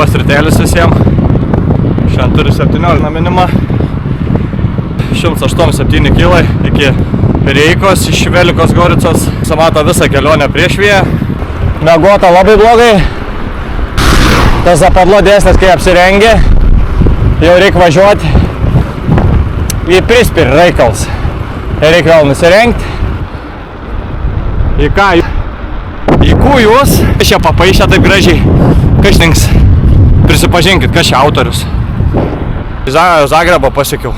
Labas rytėlis visiems. Šiandien turiu 17 minimą. 187 kilai iki Reikos iš Velikos Goricos. Samato visą kelionę prieš vėją. Mėgota labai blogai. Tas zapadlo dėsnis, kai apsirengė, jau reikia važiuoti į prispirį reikals. Tai reikia vėl nusirengti. Į ką? Į kūjus. Aš čia papaišę taip gražiai. Kažnings. Prisipažinkit, kas čia autorius. Zagrebą pasiekiau.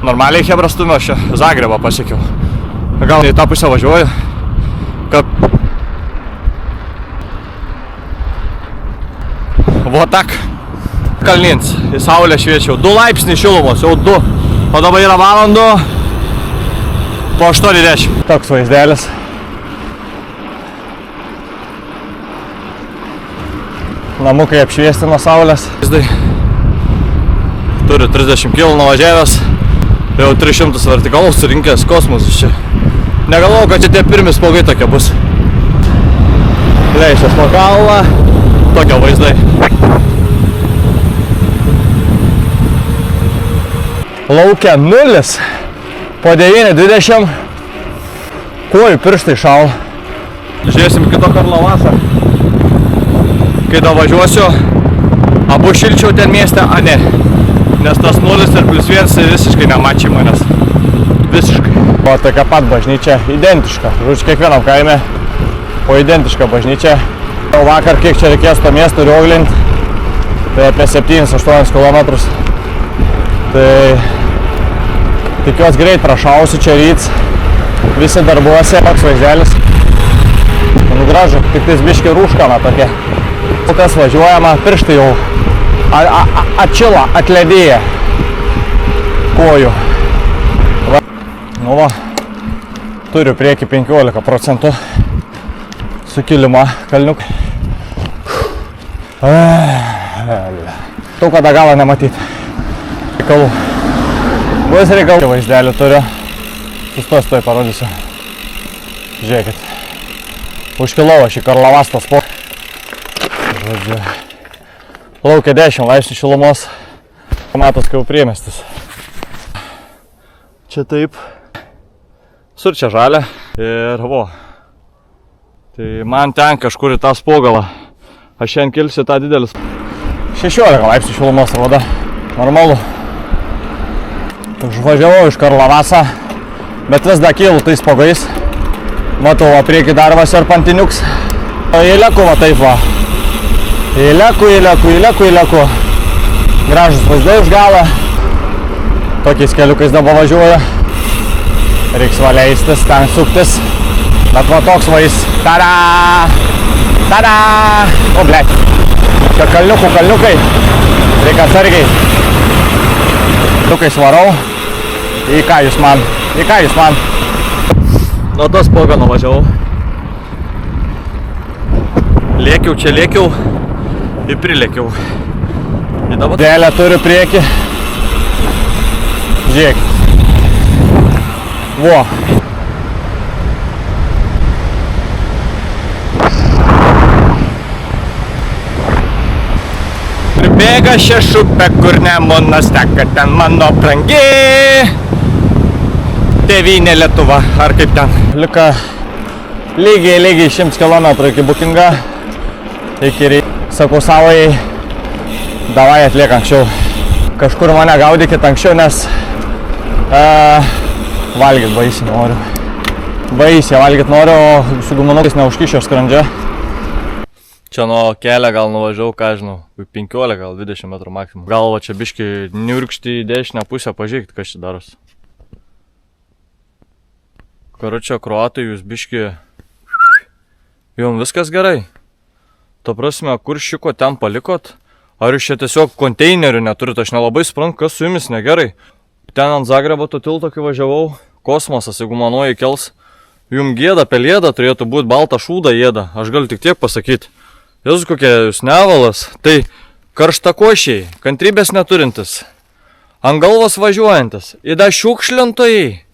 Normaliai Hebra stumio, aš čia Zagrebą pasiekiau. Gal į tą pusę važiuoju. Vo tak. Kalnins. Į saulę šviečiau. 2 laipsniai šilumos, jau 2. O dabar yra valandų po 8:10. Toks vaizdelis. Namukai apšviesti nuo saulės. Turiu 30 kg nuvažiavęs. Jau 300 vertikalus surinkęs kosmosus čia. Negalvojau, kad čia tie pirmi spuogai tokie bus. Leišęs nuo kalną. Tokie vaizdai. Laukia 0. Po 9:20. Kojų pirštai šal. Žiūrėsim kito Karlovasą. Kai davažiuosiu, abu šilčiau ten mieste, a ne. Nes tas 0 ir +1 visiškai nemačiai manęs. Visiškai. O tokia pat bažnyčia, identiška. Žodžiu, kiekvienam kaime po identišką bažnyčią. Vakar kiek čia reikės to miesto rioglinti, tai apie 7-8 km. Tai tikiuosi greit prašausiu čia ryts. Visi darbuose, toks vaizdelis. Gražu, tik tais biški rūškana tokia. Kas važiuojama, pirštai jau atšila, atledėja kojų. Nu va, turiu prieki 15% sukilimą kalniuk. Tu kada galą nematyti. Reikalų. Bus reikalų. Vaizdelį turiu. Sustos toj parodysiu. Žiūrėkit. Užkilau aš į Karlavastos po. Žodžiu. Laukia 10 laipsnių šilumos. Matos kaip priemestis. Čia taip. Surčia žalia. Ir vo. Tai man ten kažkur į tą spogalą. Aš šiandien kilsiu tą didelis. 16 laipsnių šilumos rodo. Normalu. Užvažiavau iš Karlavasą, bet vis dar kylu tais spogais. Matau, va prieki dar va serpantiniuks. Įleku va taip va. Įleku. Gražus vaizdai už galą. Tokiais keliukais dabar važiuoju. Reiks va leistis, ten suktis. Bet va toks vais. Tada! O, blėt. Čia kalniukai. Reikia atsargiai. Tukais varau. Į ką jūs man? Nuo tos spogą nuvažiavau. Lėkiau. Ir prilėkiau. Dėlę turiu prieki. Žiūrėk. Vo. Pribėga šešupė, kur Nemunas teka, ten mano brangi tėvynė Lietuva, ar kaip ten. Lika lygiai 100 km iki Bukinga. Iki sakau savai, davai atliek anksčiau. Kažkur mane gaudykit anksčiau, nes valgyt baisiai noriu. O su gumanukais neužkišio skrandžia. Čia nuo kelio gal nuvažiavau, ką žinau, 15, gal 20 metrų maksimum. Gal va čia biški niurkšti į dešinę pusę, pažiūrėkit, kas čia daros. Karučio kroatai, jūs biški, jums viskas gerai. To prasme, kur šiko ten palikot? Ar jūs čia tiesiog konteinerių neturite? Aš nelabai suprantu, kas su jumis negerai. Ten ant Zagrebo to tilto, kai važiavau, kosmosas, jeigu manoji kels, jums gėda, pelėda turėtų būti balta šūda jėda. Aš galiu tik tiek pasakyti. Jėzus, kokie jūs nevalas. Tai karštakošiai, kantrybės neturintis, ant galvos važiuojantis, įda šiukšlintojai.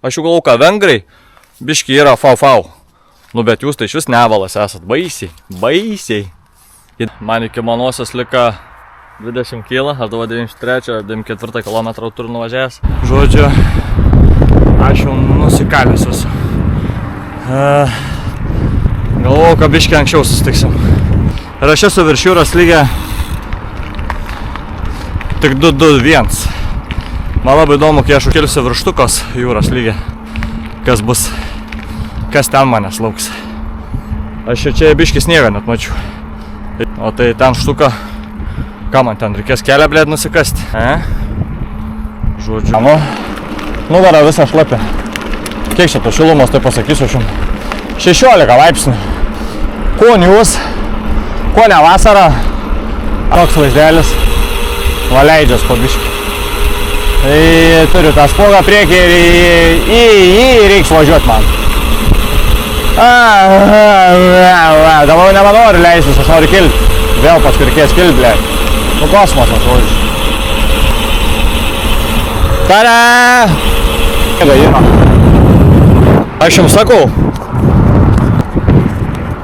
Aš jau galvoju, ką vengrai, biški yra fau. Nu bet jūs tai šis nevalas esat, baisiai. Man iki Manosios lika 20 km, aš dabar 93-94 km turiu nuvažiavęs. Žodžiu, aš jau nusikalęs esu. Galvojau, kad biškį anksčiau susitiksim. Ir aš esu virš jūros lygė tik 2-2-1. Man labai įdomu, kai aš užkilsiu virštukos jūros lygė, kas bus, kas ten manęs lauks. Aš čia biškį sniegą net mačiau. O tai ten štuka, ką man ten reikės kelią, blėd, nusikasti? Žodžiu. Nugara visą šlapę. Kiek čia to šilumos, tai pasakysiu aš jums. 16 laipsnių. Kuo niūs, kuo ne vasara. Toks vaizdelis. Valeidžias po biškį. Tai turiu tą spogą priekį ir į jį reiks važiuoti man. Dabar nemanoriu leistis, aš noriu kilti. Vėl paskui reikės kilti, blėt. Nu kosmosas, žodžiu. Tada! Aš jums sakau,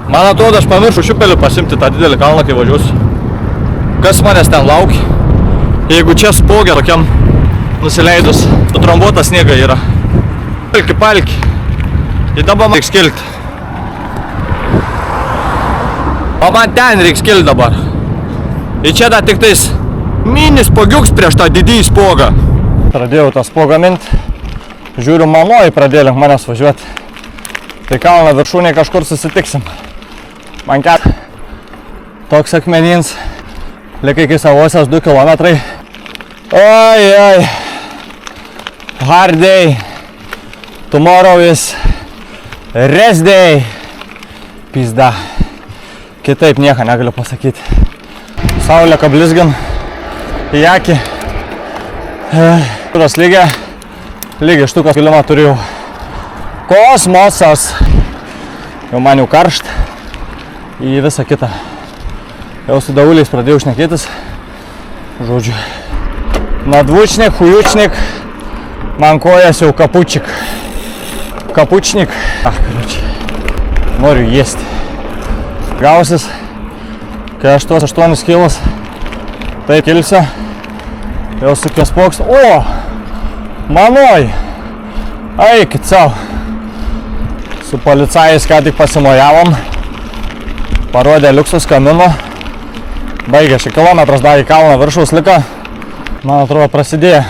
man atrodo, aš pamiršu šiupelį pasimti tą didelį kalną, kai važiuosiu. Kas manęs ten laukia? Jeigu čia spogia tokiam nusileidus, sutrombuota sniega yra. Palki. Ir dabar man reiks kilti. O man ten reiks kilti dabar. Ir čia dar tik tais mini spogiuks prieš tą didįjį spogą. Pradėjau tą spogą mint. Žiūriu, Manoji pradėjo link manęs važiuoti. Tai kalną viršūnėje kažkur susitiksim. Man toks akmenins. Likai iki savosios 2 kilometrai. Oi. Hard day. Tomorrow is rest day. Pizda. Kitaip nieko negaliu pasakyti. Saulė kablizgin į akį. Jūros lygiai štukas kilimą turėjau. Kosmosas. Jau man jau karšt. Į visą kitą. Jau su dauliais pradėjau šnekėtis. Žodžiu. Nadvučnik, hujučnik. Man kojas jau kapučik. Kapučnik. Noriu jėsti. Gausis. Kai aš tuos 8 kilos. Tai kilsiu. Jau sukios poks. O! Manoj! Eikit savo. Su policajais ką tik pasimojavom. Parodė liuksus kamino. Baigė šį kilometras dar į kalną viršaus lika. Man atrodo prasidėjo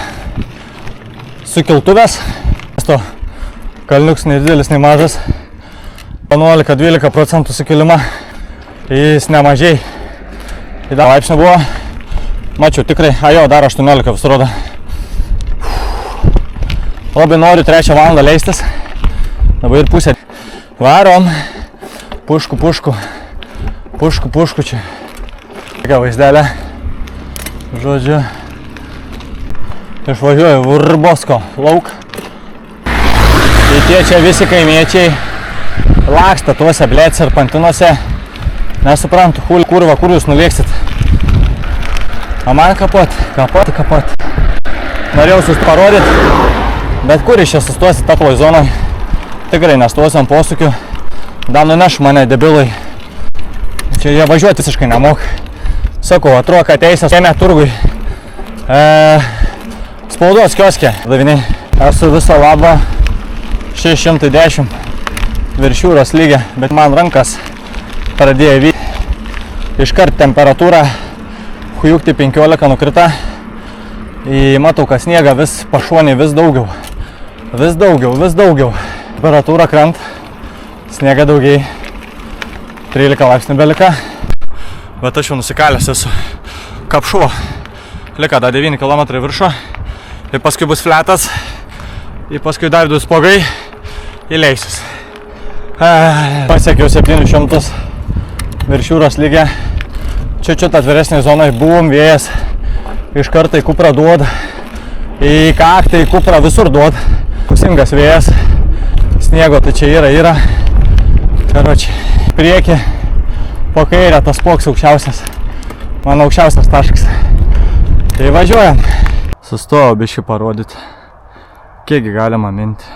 sukiltuvės. Kalniuks nei didelis, nei mažas. 11-12% sukilimą. Jis nemažiai. Į dar laipsnių buvo. Mačiau tikrai. Jo, dar 18 vis rodo. Labai noriu 3 valandą leistis. Dabar ir pusė. Varom. Pušku čia. Tokia vaizdelė. Žodžiu. Išvažiuoju Vurbosko lauk. Tai tie čia visi kaimiečiai laksta tuose blėt serpantinuose. Nesuprantu, kurva, kur jūs nulėksit. O man kapot. Norėjau parodyti, bet kur iš čia sustosit takloj zonoj. Tikrai nestuosiam posūkiu. Da nuneš mane debilai. Čia jie važiuoti visiškai nemok. Sakau, atrodo, kad teisės ėmė turgui. Spaudos kioske. Daviniai. Esu viso labo 610 virš jūros lygė, bet man rankas pradėjo vykti. Iškart temperatūra hujukti 15 nukrita. Matau, kad sniega vis pašonė vis daugiau. Vis daugiau. Temperatūra krent. Sniega daugiai. 13 laipsnių belika. Bet aš jau nusikalęs esu. Kapšuvo. Lika dar 9 km viršo. Ir paskui bus fletas. Ir paskui dar 2 spogai. Įleisis. Pasiekiau 700 virš jūros lygę. Čia atviresnėje zonoje buvom, vėjas iš karto į kuprą duoda. Į kaktą, į kuprą visur duoda. Pusingas vėjas. Sniego tai čia yra. Karočiai, priekį po kairę tas spoks aukščiausias. Mano aukščiausias taškas. Tai važiuojam. Sustojau biškį parodyti, kiekgi galima minti.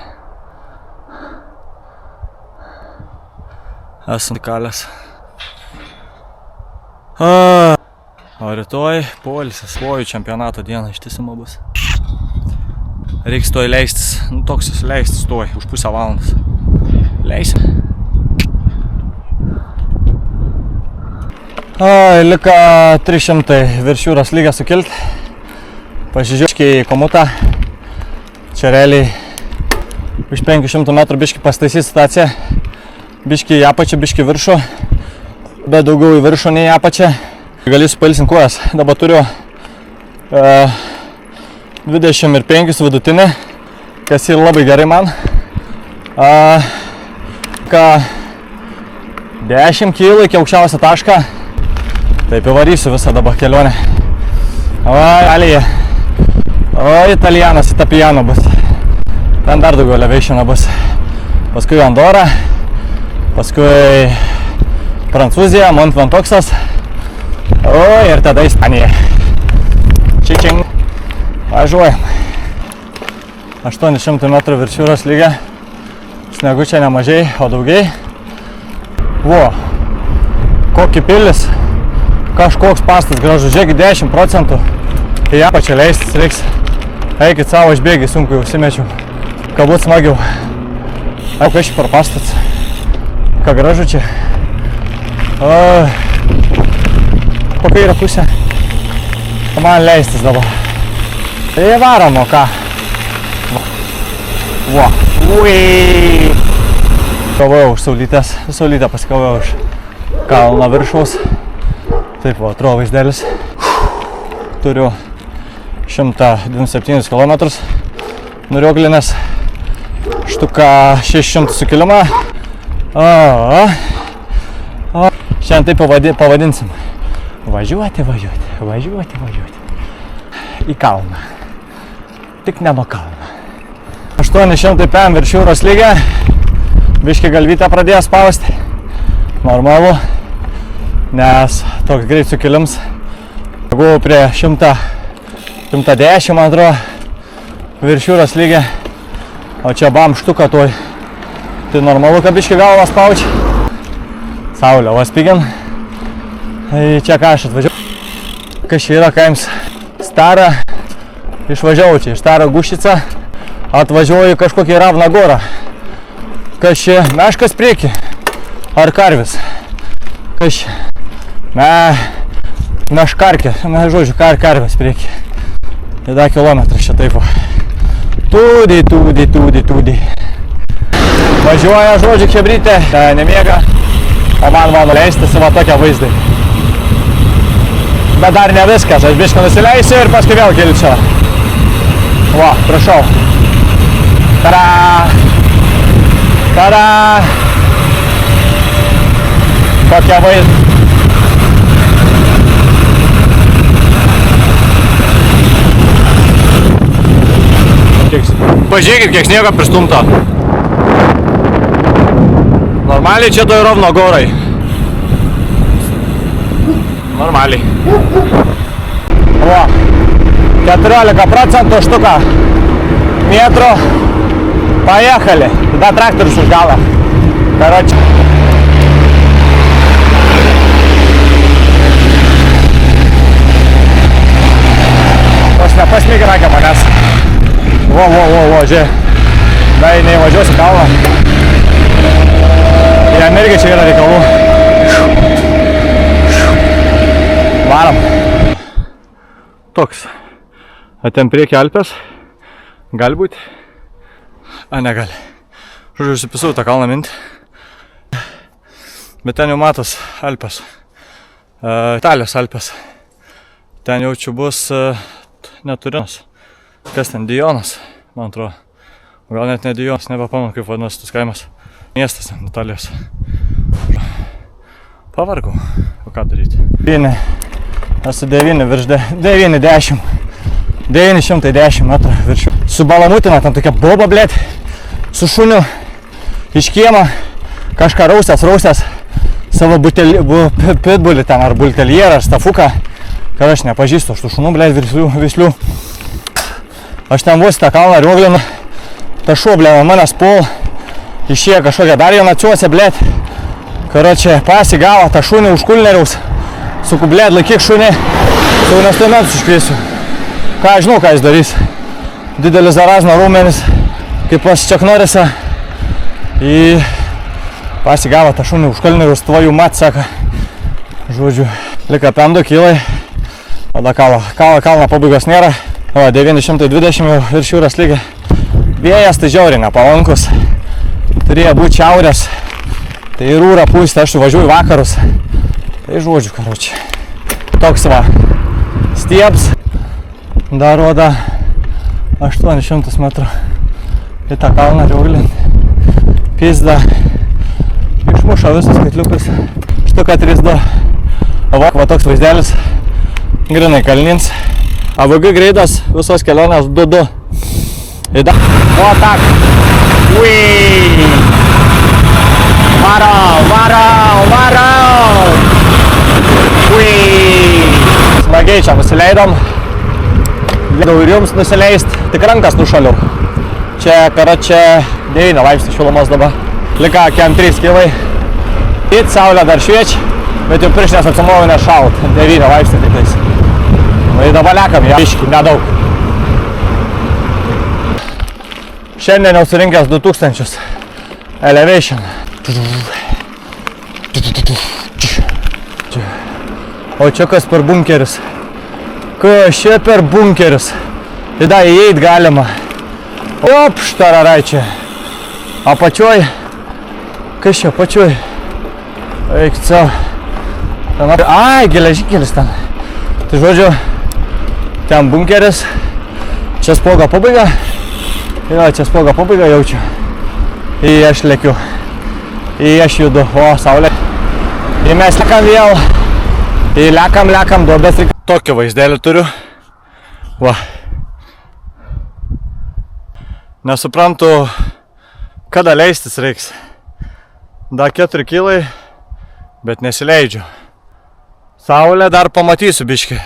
Esam kalęs. O rytoj poilsis, svojų čempionato dieną ištisimo bus. Reiks toj leistis, toks leistis toj, už pusę valandos. Leisim. Lika 300 virš jūros lygą sukilt. Pasižiūrėškiai į komutą. Čia realiai už 500 metrų biški pastaisys situaciją. Biški į apačią, biški viršų. Bet daugiau į viršų nei į apačią. Gali supalsint kojas. Dabar turiu 25 vidutinį, kas yra labai gerai man. 10 kg iki aukščiausią tašką. Taip įvarysiu visą dabar kelionę. Alija. Italianas, Itapiano bus. Ten dar daugiau elevation bus. Paskui Andora. Paskui Prancūzija, Mont Ventoksas. Ir tada Ispanija. Čičing. Važiuojam. 800 metrų virš jūros lygio. Snegu čia nemažai, o daugiai. Kokį pilis. Kažkoks pastas gražus. Žiūrėkit, 10% į apačią leistis reiks. Eikit savo, aš bėgiai, sunku jau užsimečiau. Galbūt smagiau. Kas čia per pastats? Ką gražu čia? Kokia yra pusė? Man leistis dabar. Tai varom, o ką? Kavau už saulytės. Saulytę pasikavau už kalno viršaus. Taip, atrodo vaizdelis. Turiu 127 km. Nurioglinės. Štuka 600 sukilimą. Šiandien taip pavadinsim. Važiuoti. Į kalną. Tik ne nuo kalno. 800 PM virš jūros lygio. Biški galvytę pradėjo spausti. Normalu. Nes toks greit sukilims. Buvau prie 110, man atrodo, virš jūros lygio. O čia bam štuka tuoj. Tai normalu, kad biški galvą spaudžia. Saulė, vaspigin. Čia ką aš atvažiavau. Kas čia yra, kaims Starą. Išvažiavau čia iš Starą Gušicą. Atvažiuoju kažkokį Ravnagorą. Kas čia, meškas prieki. Ar karvis. Kas čia. Meškarkė. Žodžiu, karvės prieki. Tada kilometras čia taip. Tūdį. Važiuoja, žodžiu, chebrytė. Nemiega. O man mano leistis va tokia vaizdai. Bet dar ne viskas. Aš bišką nusileisiu ir paskui vėl kilčiau. Prašau. Tada. Kokia vaizdai. Pažiūrėkit, kiek sniego pristumta. Normaliai čia toj Ravnagorai. Normaliai. 14% štuka. Metro. Поехали. Tada traktorius už galą. Karoči. Tos nepasmėgi rakia manęs. Žiūrėk. Gai neįvažiuosi kalną. Jam irgi čia yra reikalų. Varom. Toks. Atėm priekį Alpės. Gali būti. Negali. Žodžiu, užsipisau tą kalną mintį. Bet ten jau matos Alpės. Italijos Alpės. Ten jau čia bus Neturinas. Kas ten? Dijonas, man atrodo. Gal net ne Dijonas, nebepamenu kaip vadinasi tas kaimas. Miestas ten, Italijos. Pavargau. O ką daryti? Esu 910 metrų virš. Su balamutina, ten tokia boba, blėt. Su šuniu. Iš kiemo. Kažką rausęs. Savo pitbulį ten, ar bulteljerą, ar stafuką. Kad aš nepažįstu, aš tų šunų, blėt, vislių. Aš ten vos tą kalną rioglinu. Ta šuo, blėt, manęs pol. Išėjo kažkokia dar viena ciuosė, blėt. Karočią pasigavo tą šunį už kulneriaus. Suku, blėd, laikyk šunį. Savo instrumentus iškviesiu. Ką, žinau, ką jis darys. Didelis zarazno rūmenis, kaip pas Čeknorisą. Į pasigavo tą šunį užkalnį ir stvojų mat, saka. Žodžiu, lika 5 kilai. Tada kalno pabaigos nėra. O, 920 jau virš jūros lygiai. Vėjas tai žiauriai nepalankus. Turėjo būti šiaurės. Tai rūra pūsti, aš važiuoju vakarus. Tai žodžiu, karočiui. Toks va. Stieps. Dar roda 800 metrų. Į tą kalną riaulint. Pizda. Išmuša visus skaitliukus. Štuka 3-2. Va toks vaizdelis. Grinai kalnins. AVG greidas visos kelionės 2-2. O tak. Uiii. Varau. Uiii. Smagiai čia nusileidom. Leidau ir jums nusileist. Tik rankas nušaliau. Čia, karočią, 9 laipsnių šilumos dabar. Lika kem 3 kilai. It saulė dar šviečia, bet jau pirštinės apsimojo nešaut. 9 laipsnių tiktais. Nu, dabar lekam, ja, biškį, nedaug. Šiandien jau surinkęs 2000 elevation. O čia kas per bunkeris? Kas čia per bunkeris? Tada įeit galima. Op, štararai čia. Apačioj. Kas čia apačioj? Eik savo. Ai, geležikelis ten. Tai žodžiu, ten bunkeris. Čia spogo pabaiga. Jo, čia spogo pabaiga jaučiu. Ir aš lekiu. Ir aš judu. O, saulė. Ir mes lekam vėl. Ir lekam, duobės reikia. Tokį vaizdelį turiu. Va. Nesuprantu, kada leistis reiks. Da 4 kilai, bet nesileidžiu. Saulė dar pamatysiu biškį.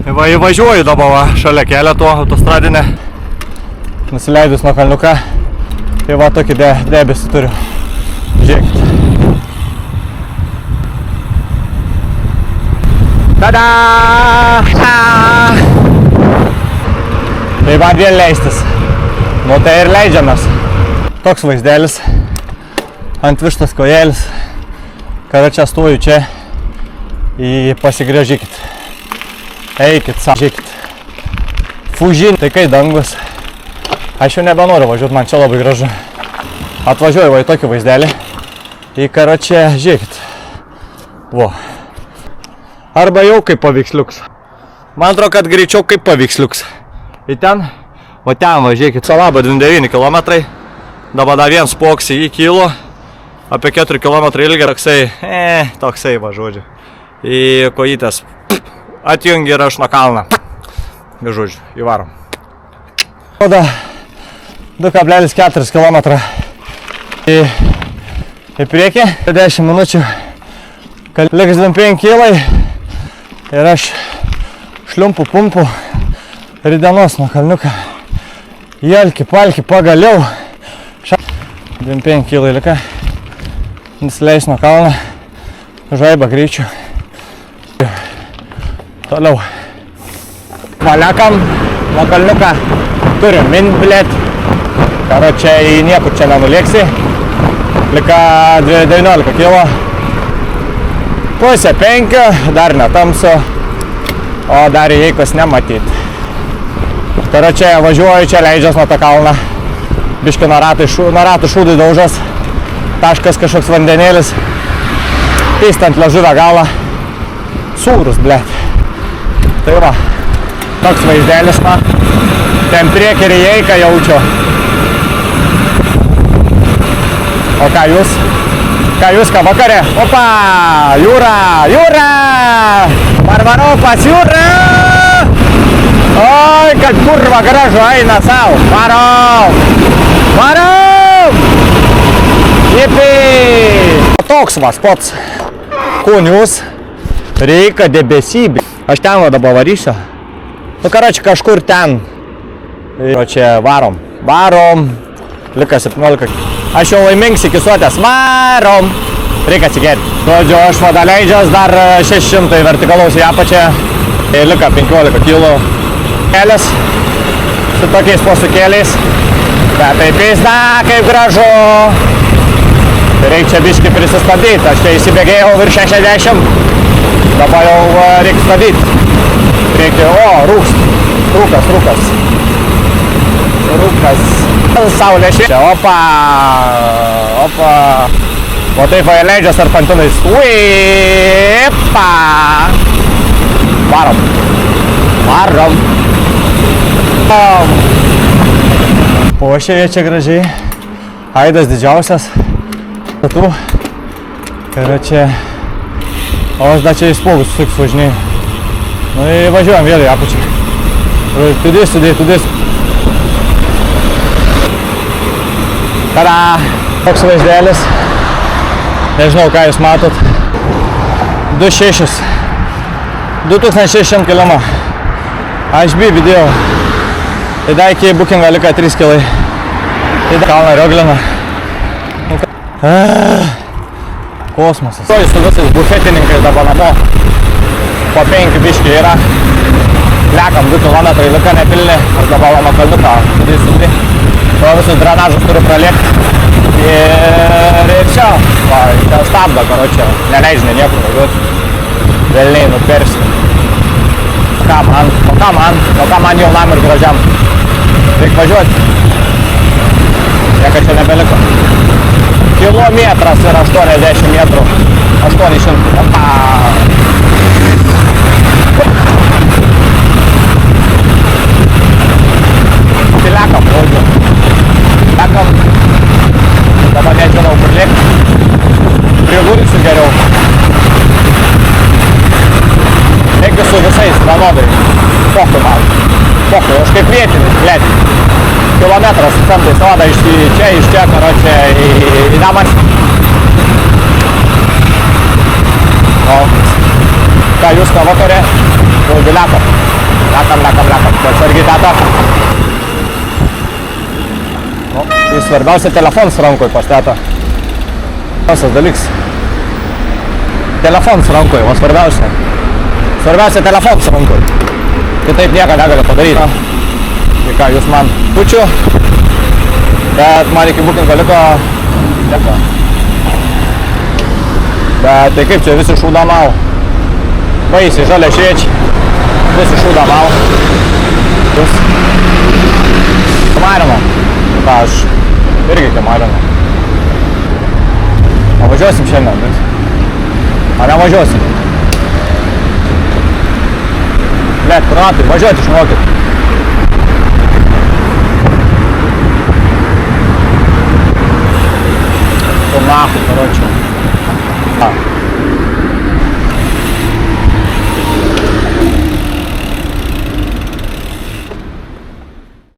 Va, įvažiuoju dabar va, šalia kelio to autostradinę. Nusileidus nuo kalniuką. Tai va tokį debesį turiu. Žiūrėkit. Tada! Tai man vėl leistis. Nu tai ir leidžiamės. Toks vaizdelis. Ant vištas kojelis. Kada čia stoju čia. Ir pasigrėžykit. Eikit, žiūrėkit. Fužin. Tai kai dangus. Aš jau nebenoriu važiuoti, man čia labai gražu. Atvažiuoju va į tokį vaizdelį. Į karočią, žiūrėkit. Vo. Arba jau kaip paveiksliuks. Man atrodo, kad greičiau kaip paveiksliuks. Į ten, o ten va, žiūrėkit. Salaba 29 km. Dabar dar vien spoksi į kilo. Apie 4 km ilgį toksai, toksai va, žodžiu. Į kojytės. Atjungi ir aš nuo kalną. Žodžiu, įvarom. Oda 2,4 km į priekį. 10 minučių. Liks 25 kilai. Ir aš šliumpu pumpu ridenos nuo kalniuką. Jelki, palki, pagaliau. 25 kilai lika. Nusileis nuo kalną. Žaibą greičiu. Toliau. Valekam nuo kalniuką. Turim mint, blėt. Karočią į niekur čia nenulėksi. Lika 19 kilo. Pusė 5, dar netamsu. O dar įeikus nematyt. Karočią važiuoju čia, leidžias nuo tą kalną. Biški nuo ratų šūdai daužas. Taškas kažkoks vandenėlis. Pistant liežuvę galą. Sūrus, blėt. Tai va. Toks vaizdelis, man. Ten priekį ir įeiką jaučiu. O ką jūs? Ką vakarė? Opa! Jūra! Varvarau pas jūrą! Oi, kad kurva gražu eina savo. Varau! Jipi! Toks va spots. Kūnius. Reikia debesybė. Aš ten va dabar varysiu. Nu, karoči, kažkur ten. O čia varom. Lika 17. Aš jau laimingas iki suotės. Varom. Reikia atsigerti. Žodžiu, aš vada leidžias dar 600 vertikalaus į apačią. Tai liko 15 kg kelias su tokiais posūkėliais. Bet tai pizda, kaip gražu. Tai reikia čia biškį prisistabdyti. Aš čia įsibėgėjau virš 60. Dabar jau reikia stabdyti. Reikia, rūkas. Saulė šviečia. Opa. O taip va leidžia serpantinais. Uipa. Varom. Pošėje čia gražiai. Aidas didžiausias. Tu. Ir čia. O aš dar čia įspogus suks važinėjau. Nu ir važiuojam vėl į apačią. Tudės. Tada! Toks vaizdelis. Nežinau, ką jūs matot. 2600 km. Aš vidėjau. Tai dar iki bookingo liko 3 km. Tai dar kalną Riogliną. Kosmosas. Su visais bufetininkais dabar namo. Po 5 biškių yra. Lekam 2 km liko nepilni. Aš dabar lama kalniuką. To visus drenažus turiu pralėkti. Ir čia. Va, čia stabdo, karočią. Neleidžia niekur važiuoti. Velniai nupersi. Ką man jaunam ir gražiam. Reik važiuoti. Nieka čia nebeliko. Kilometras ir 80 metrų. 800. Opa. Tai lekam, žodžiu. Dabar nežinau, kur lėkti. Prigursiu geriau. Reikia su visais vienodai. Pokui man. Pokui, aš kaip vietinis, blėti. Kilometras centais vada iš čia, karočią, į Damas. O, ką jūs ką vakarė? Žodžiu, lekam. Bet sargiai tata. Tai svarbiausia telefonas rankoj pastatą. Pasas dalyks. Telefonas rankoj, o svarbiausia. Svarbiausia telefonas rankoj. Kitaip nieko negali padaryti. Tai ką, jūs man pučiu. Bet man iki bookingo liko. Dėka. Bet tai kaip čia visi šūdamau. Baisiai žalia šviečia. Visi šūdamau. Jūs. Marino. Ką aš irgi kamarinu. O važiuosim šiandien, bet? Ar nevažiuosim? Blet, kurnatai, važiuoti išmokit. Tu nahu, karočią.